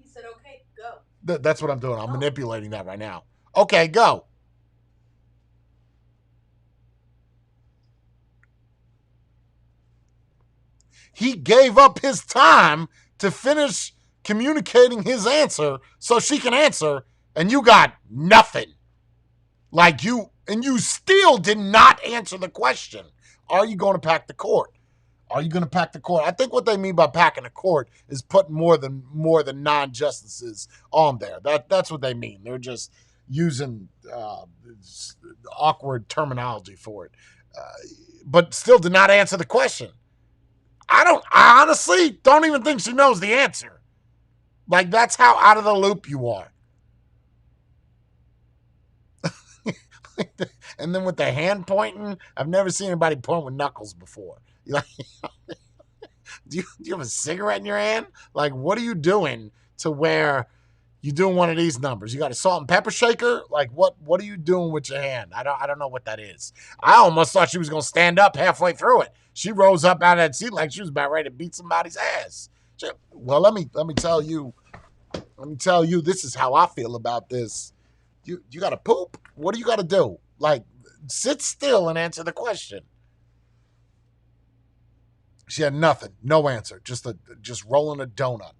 He said, "Okay, go." That's what I'm doing. I'm manipulating that right now. Okay, go. He gave up his time to finish communicating his answer so she can answer, and you got nothing. You still did not answer the question. Are you going to pack the court? Are you going to pack the court? I think what they mean by packing the court is putting more than non-justices on there. That's what they mean. They're just using awkward terminology for it, but still did not answer the question. I honestly don't even think she knows the answer. Like, that's how out of the loop you are. And then with the hand pointing, I've never seen anybody point with knuckles before. Do you have a cigarette in your hand? Like, what are you doing to where you're doing one of these numbers? You got a salt and pepper shaker? Like, what are you doing with your hand? I don't know what that is. I almost thought she was going to stand up halfway through it. She rose up out of that seat like she was about ready to beat somebody's ass. Well, let me tell you. Let me tell you, this is how I feel about this. You got to poop? What do you got to do? Like, sit still and answer the question. She had nothing, no answer, just rolling a donut.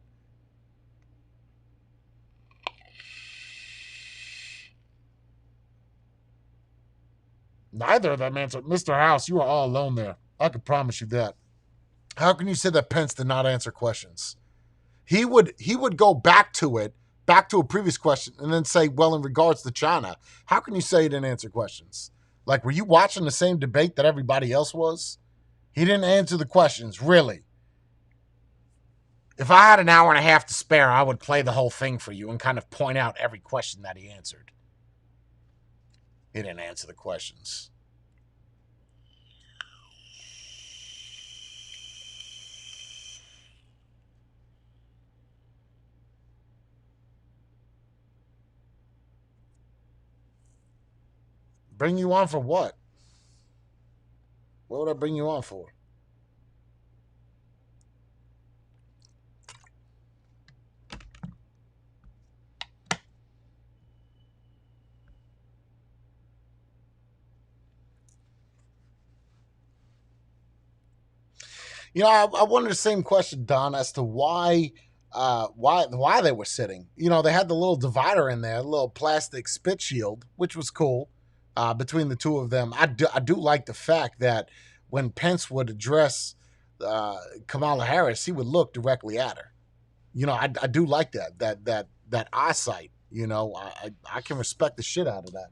Neither of them answered. Mr. House, you are all alone there. I can promise you that. How can you say that Pence did not answer questions? He would go back to a previous question, and then say, well, in regards to China, how can you say he didn't answer questions? Like, were you watching the same debate that everybody else was? He didn't answer the questions, really. If I had an hour and a half to spare, I would play the whole thing for you and kind of point out every question that he answered. He didn't answer the questions. Bring you on for what? What would I bring you on for? I wonder the same question, Don, as to why they were sitting. They had the little divider in there, a little plastic spit shield, which was cool between the two of them. I do like the fact that when Pence would address Kamala Harris, he would look directly at her. I do like that eyesight. I can respect the shit out of that.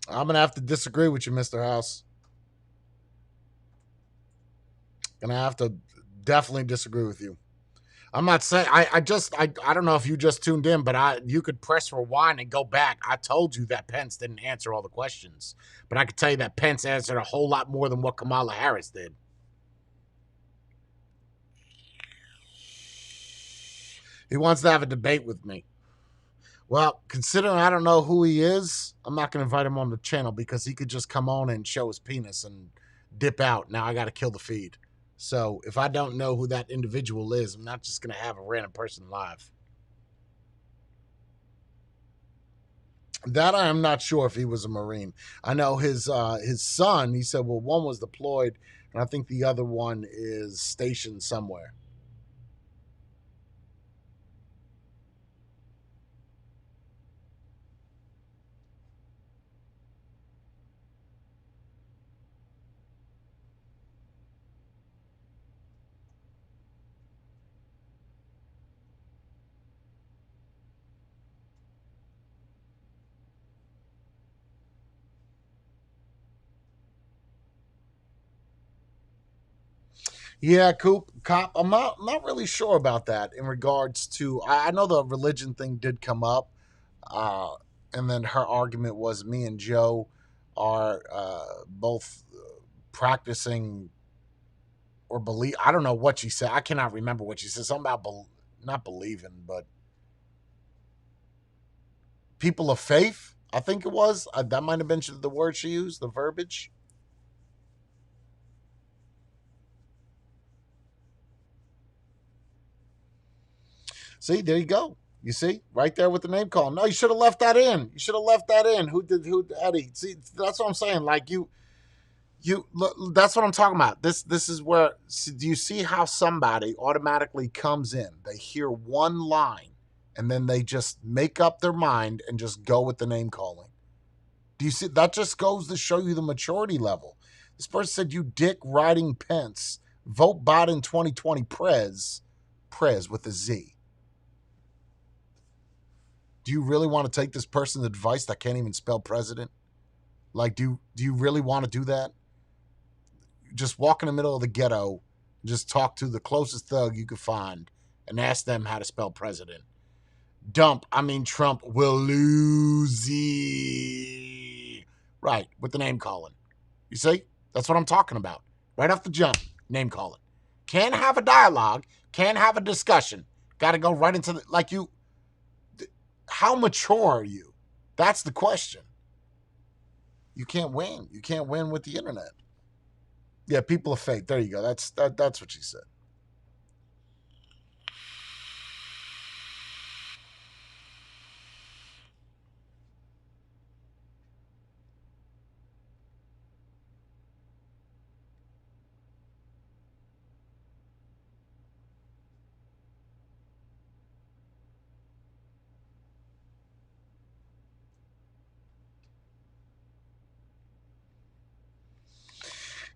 I'm gonna have to disagree with you, Mr. House. Gonna have to definitely disagree with you. I'm not saying I don't know if you just tuned in, but you could press rewind and go back. I told you that Pence didn't answer all the questions, but I could tell you that Pence answered a whole lot more than what Kamala Harris did. He wants to have a debate with me. Well, considering I don't know who he is, I'm not going to invite him on the channel because he could just come on and show his penis and dip out. Now I got to kill the feed. So if I don't know who that individual is, I'm not just going to have a random person live. That I am not sure if he was a Marine. I know his son, he said, well, one was deployed, and I think the other one is stationed somewhere. Yeah, Cop. I'm not really sure about that in regards to. I know the religion thing did come up, uh, and then her argument was me and Joe are both practicing or believe. I don't know what she said. I cannot remember what she said. Something about not believing, but people of faith. I think it was. That might have been the word she used, the verbiage. See, there you go. You see, right there with the name call. No, you should have left that in. You should have left that in. Who Eddie? See, that's what I'm saying. Like you. That's what I'm talking about. This is where. See, do you see how somebody automatically comes in? They hear one line, and then they just make up their mind and just go with the name calling. Do you see? That just goes to show you the maturity level. This person said, "You dick riding Pence, vote Biden 2020 Prez with a Z." Do you really want to take this person's advice that can't even spell president? Like, do you really want to do that? Just walk in the middle of the ghetto, just talk to the closest thug you could find, and ask them how to spell president. Trump will lose. Right, with the name calling. You see? That's what I'm talking about. Right off the jump, name calling. Can't have a dialogue, can't have a discussion. Got to go right into the, like you, how mature are you? That's the question. You can't win. You can't win with the internet. Yeah, people of faith. There you go. That's what she said.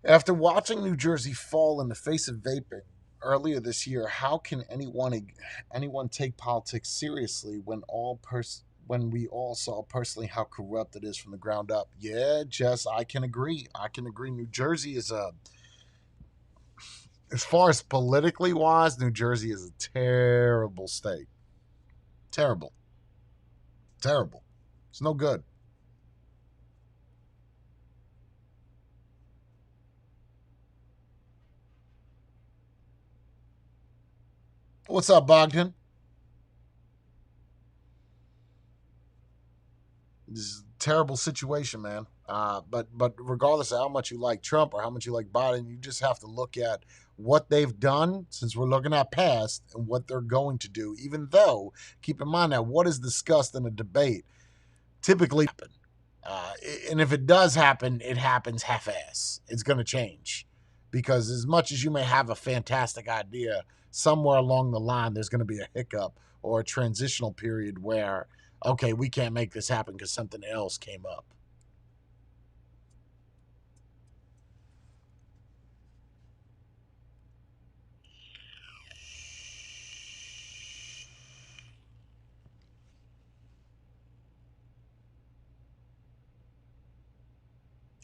After watching New Jersey fall in the face of vaping earlier this year, how can anyone take politics seriously when we all saw personally how corrupt it is from the ground up? Yeah, Jess, I can agree. I can agree. New Jersey is as far as politically wise, New Jersey is a terrible state. Terrible. Terrible. It's no good. What's up, Bogdan? This is a terrible situation, man. But regardless of how much you like Trump or how much you like Biden, you just have to look at what they've done since we're looking at past and what they're going to do. Even though, keep in mind that what is discussed in a debate typically happen. Uh, and if it does happen, it happens half-ass. It's going to change because as much as you may have a fantastic idea, somewhere along the line there's going to be a hiccup or a transitional period where okay, we can't make this happen because something else came up.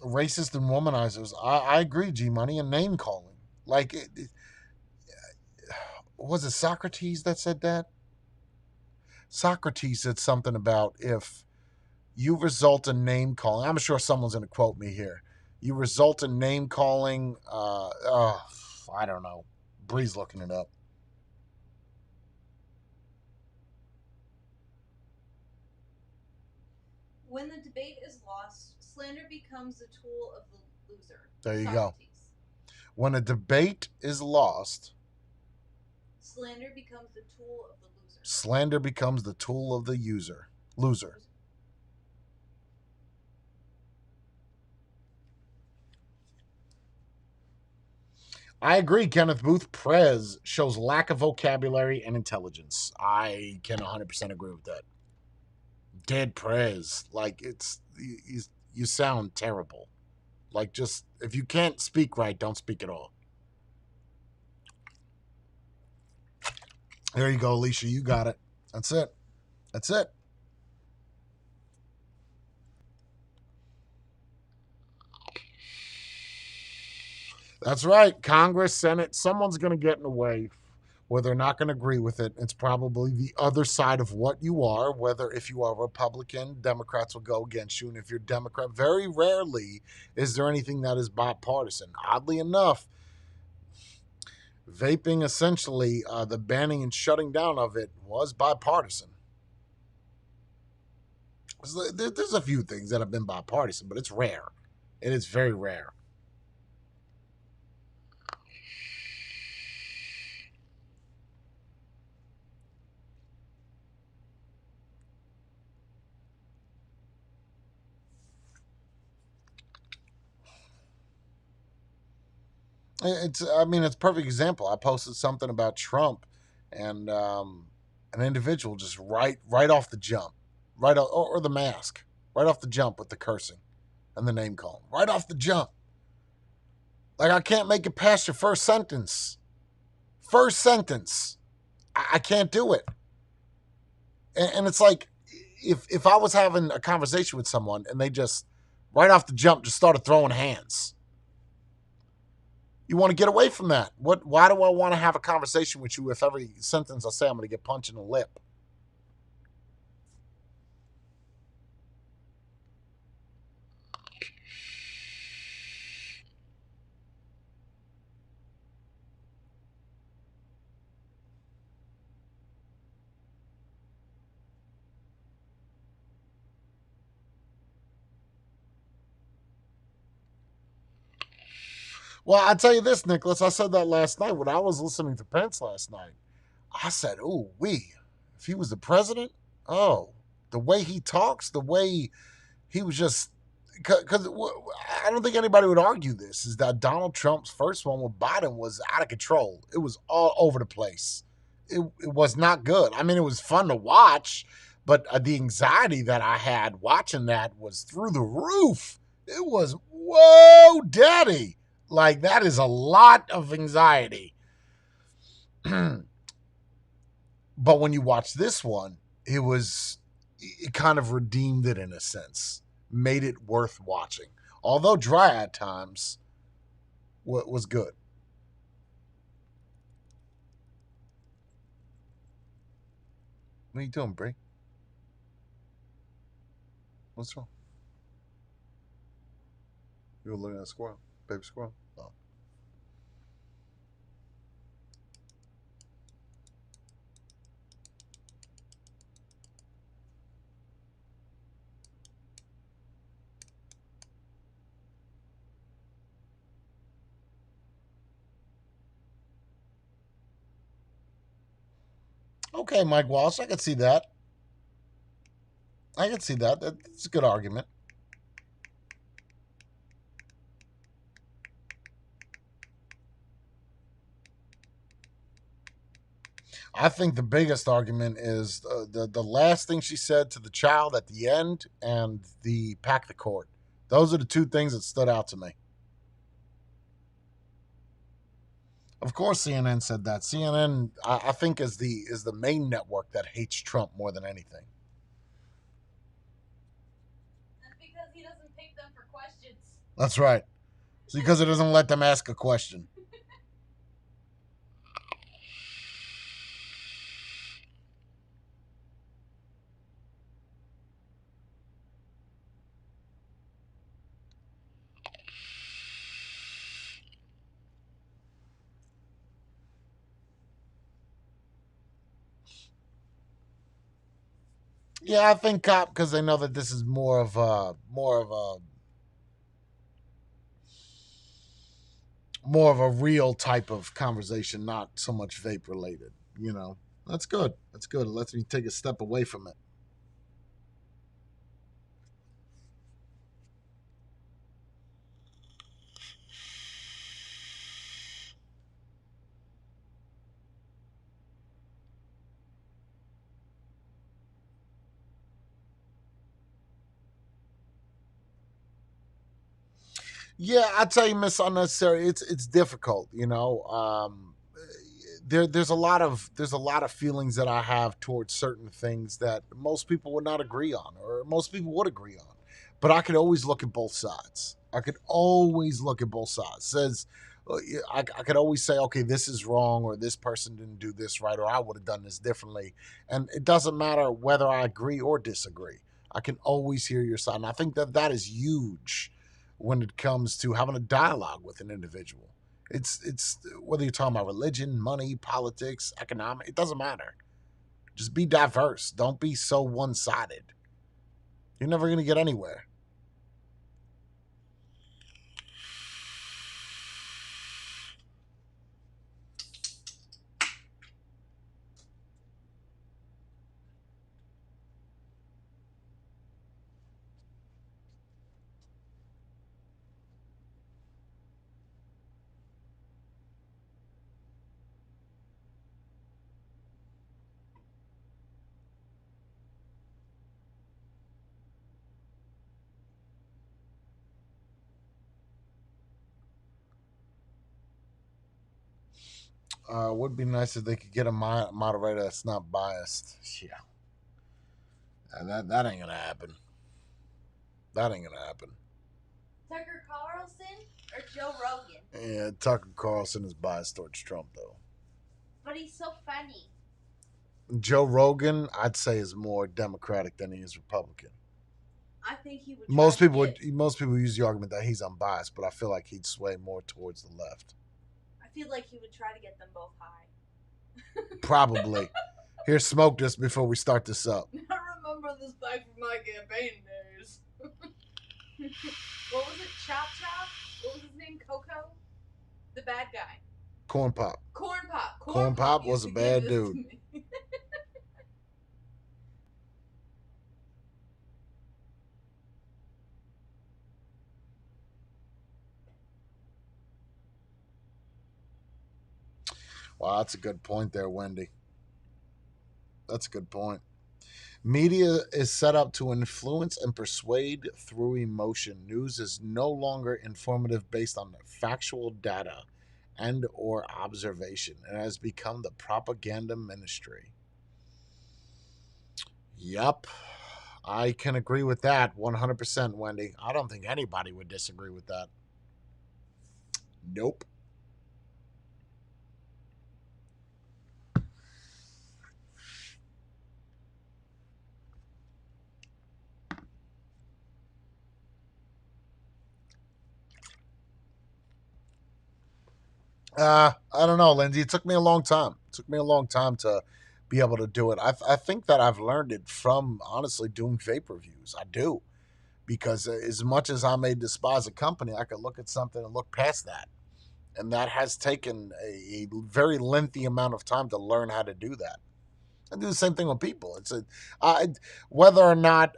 Racist and womanizers. I agree, G Money, and name calling. Like, was it Socrates that said that? Socrates said something about if you result in name calling. I'm sure someone's going to quote me here. You result in name calling. I don't know. Bree's looking it up. When the debate is lost, slander becomes the tool of the loser. There you Socrates. go. When a debate is lost, slander becomes the tool of the loser. Slander becomes the tool of the loser. I agree, Kenneth Booth. Prez shows lack of vocabulary and intelligence. I can 100% agree with that. Dead Prez. Like, you sound terrible. Like, just, if you can't speak right, don't speak at all. There you go, Alicia. You got it. That's it. That's it. That's right. Congress, Senate, someone's going to get in the way where they're not going to agree with it. It's probably the other side of what you are, whether if you are Republican, Democrats will go against you. And if you're Democrat, very rarely is there anything that is bipartisan. Oddly enough, vaping, essentially, the banning and shutting down of it was bipartisan. There's a few things that have been bipartisan, but it's rare. It is very rare. It's a perfect example. I posted something about Trump and an individual just right off the jump, or the mask, right off the jump with the cursing and the name calling, right off the jump. Like, I can't make it past your first sentence. First sentence, I can't do it. And it's like, if I was having a conversation with someone and they just right off the jump just started throwing hands. You want to get away from that. Why do I want to have a conversation with you if every sentence I say I'm going to get punched in the lip? Well, I tell you this, Nicholas. I said that last night when I was listening to Pence last night. I said, "Ooh, if he was the president, oh, the way he talks, the way he was just." Because I don't think anybody would argue this is that Donald Trump's first one with Biden was out of control. It was all over the place. It was not good. I mean, it was fun to watch, but the anxiety that I had watching that was through the roof. It was, whoa, daddy. Like, that is a lot of anxiety. But when you watch this one, it kind of redeemed it in a sense, made it worth watching. Although dry at times, was good. What are you doing, Brie? What's wrong? You were looking at a squirrel, baby squirrel. Oh. Okay, Mike Walsh, I can see that. That's a good argument. I think the biggest argument is the last thing she said to the child at the end and the pack the court. Those are the two things that stood out to me. Of course, CNN said that. CNN, I think, is the main network that hates Trump more than anything. That's because he doesn't pick them for questions. That's right. It's because it doesn't let them ask a question. Yeah, I think cop because they know that this is more of a real type of conversation, not so much vape related. You know, that's good. That's good. It lets me take a step away from it. Yeah, I tell you, Miss Unnecessary, it's difficult. There's a lot of feelings that I have towards certain things that most people would not agree on, or most people would agree on. But I could always look at both sides. I could always look at both sides. Says yeah, I could always say, okay, this is wrong, or this person didn't do this right, or I would have done this differently. And it doesn't matter whether I agree or disagree. I can always hear your side, and I think that that is huge when it comes to having a dialogue with an individual. It's whether you're talking about religion, money, politics, economic, it doesn't matter. Just be diverse. Don't be so one-sided. You're never going to get anywhere. Would be nice if they could get a moderator that's not biased. Yeah, that ain't gonna happen. That ain't gonna happen. Tucker Carlson or Joe Rogan? Yeah, Tucker Carlson is biased towards Trump though. But he's so funny. Joe Rogan, I'd say, is more Democratic than he is Republican. I think he would. Most people use the argument that he's unbiased, but I feel like he'd sway more towards the left. I feel like he would try to get them both high. Probably. Here, smoke this before we start this up. I remember this back from my campaign days. What was it? Chop Chop? What was his name? Coco? The bad guy. Corn Pop. Corn Pop. Corn Pop was a bad dude. Wow, that's a good point there, Wendy. That's a good point. Media is set up to influence and persuade through emotion. News is no longer informative based on factual data and or observation. It has become the propaganda ministry. Yup. I can agree with that 100%, Wendy. I don't think anybody would disagree with that. Nope. I don't know, Lindsay. It took me a long time. It took me a long time to be able to do it. I think that I've learned it from honestly doing vape reviews. I do, because as much as I may despise a company, I could look at something and look past that, and that has taken a very lengthy amount of time to learn how to do that. I do the same thing with people. Uh, whether or not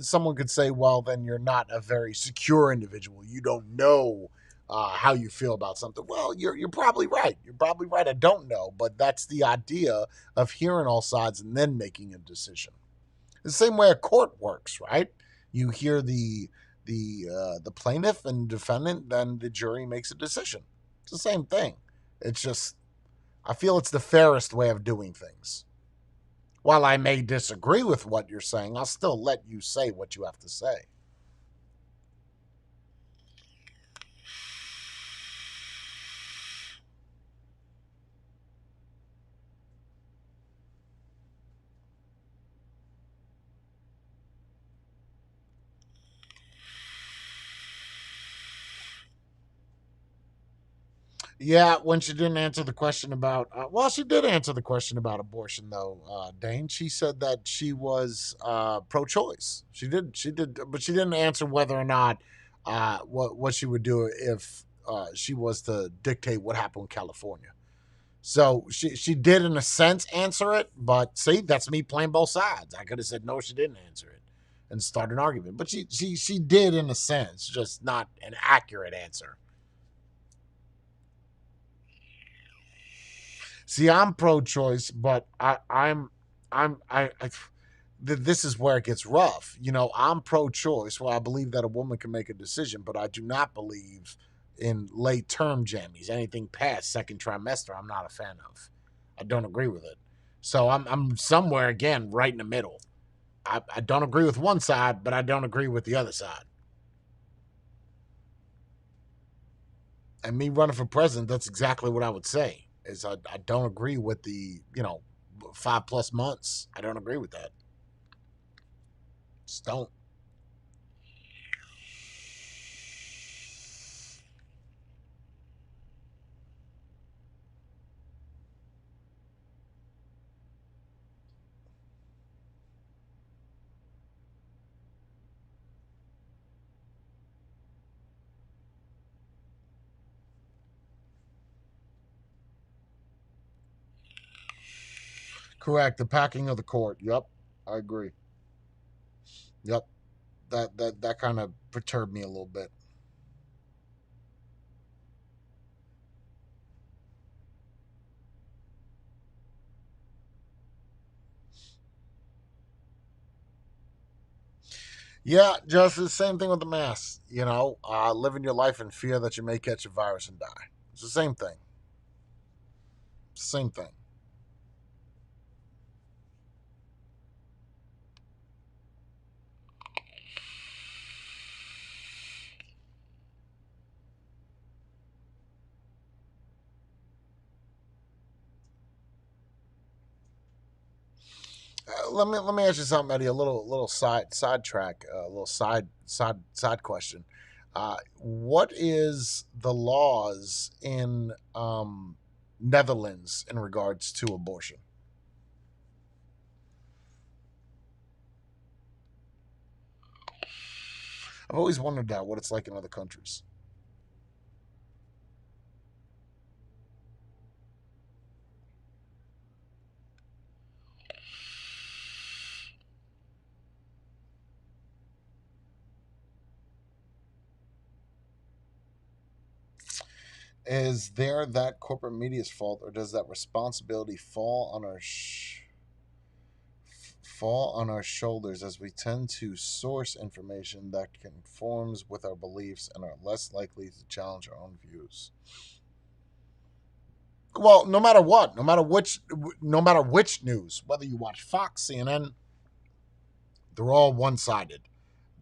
someone could say, well, then you're not a very secure individual. You don't know how you feel about something. Well, you're probably right. You're probably right. I don't know, but that's the idea of hearing all sides and then making a decision. The same way a court works, right? You hear the plaintiff and defendant, then the jury makes a decision. It's the same thing. It's just I feel it's the fairest way of doing things. While I may disagree with what you're saying, I'll still let you say what you have to say. Yeah, when she didn't answer the question about, well, she did answer the question about abortion, though, Dane. She said that she was pro-choice. She did, but she didn't answer whether or not what she would do if she was to dictate what happened in California. So she did, in a sense, answer it, but see, that's me playing both sides. I could have said no, she didn't answer it, and start an argument. But she did, in a sense, just not an accurate answer. See, I'm pro-choice, but I this is where it gets rough. I'm pro-choice. Well, I believe that a woman can make a decision, but I do not believe in late term jammies. Anything past second trimester, I'm not a fan of. I don't agree with it. So I'm somewhere again right in the middle. I don't agree with one side, but I don't agree with the other side. And me running for president, that's exactly what I would say. Is I don't agree with the 5+ months. I don't agree with that. Just don't. Correct. The packing of the court. Yep, I agree. Yep, that kind of perturbed me a little bit. Yeah, just the same thing with the mask. Living your life in fear that you may catch a virus and die. It's the same thing. Same thing. Let me ask you something, Eddie. A little sidetrack, a little side question. What is the laws in Netherlands in regards to abortion? I've always wondered that what it's like in other countries. Is there that corporate media's fault, or does that responsibility fall on our shoulders as we tend to source information that conforms with our beliefs and are less likely to challenge our own views? Well, no matter what, no matter which news, whether you watch Fox, CNN, they're all one-sided.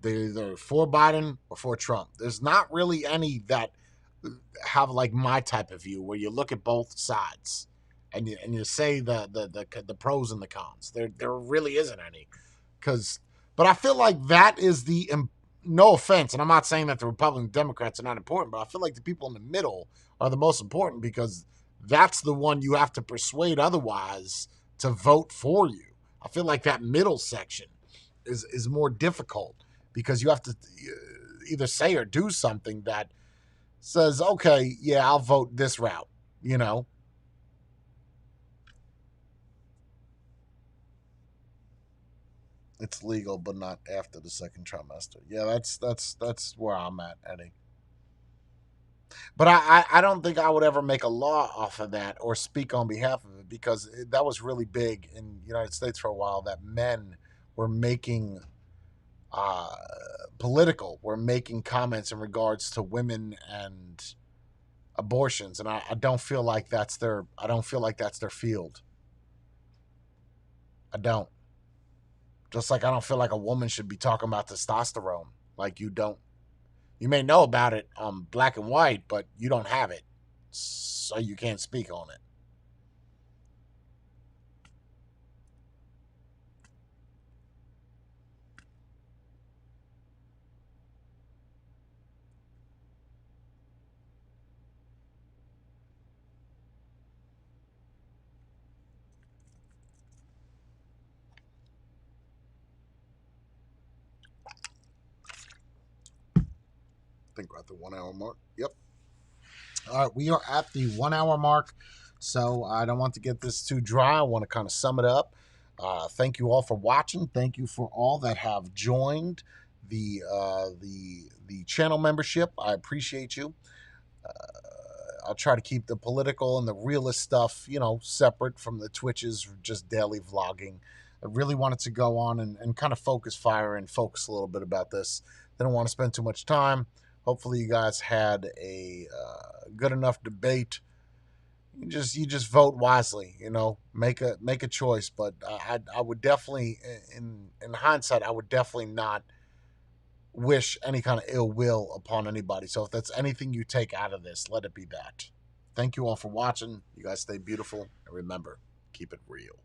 They're either for Biden or for Trump. There's not really any that have like my type of view where you look at both sides and you say the pros and the cons. There really isn't any. Because, but I feel like that is no offense, and I'm not saying that the Republican and Democrats are not important, but I feel like the people in the middle are the most important because that's the one you have to persuade otherwise to vote for you. I feel like that middle section is more difficult because you have to either say or do something that says, okay, yeah, I'll vote this route, you know? It's legal, but not after the second trimester. Yeah, that's where I'm at, Eddie. But I don't think I would ever make a law off of that or speak on behalf of it because that was really big in the United States for a while that men were making uh, were making comments in regards to women and abortions, and I don't feel like that's their field. I don't. Just like I don't feel like a woman should be talking about testosterone. Like you don't. You may know about it black and white, but you don't have it, so you can't speak on it. I think we're at the 1 hour mark. Yep. All right, we are at the 1 hour mark, so I don't want to get this too dry. I want to kind of sum it up. Thank you all for watching. Thank you for all that have joined the channel membership. I appreciate you. I'll try to keep the political and the realist stuff, separate from the Twitches, just daily vlogging. I really wanted to go on and kind of focus fire and focus a little bit about this. Didn't want to spend too much time. Hopefully you guys had a good enough debate. You just vote wisely, make a choice. But I would definitely, in hindsight, I would definitely not wish any kind of ill will upon anybody. So if that's anything you take out of this, let it be that. Thank you all for watching. You guys stay beautiful, and remember, keep it real.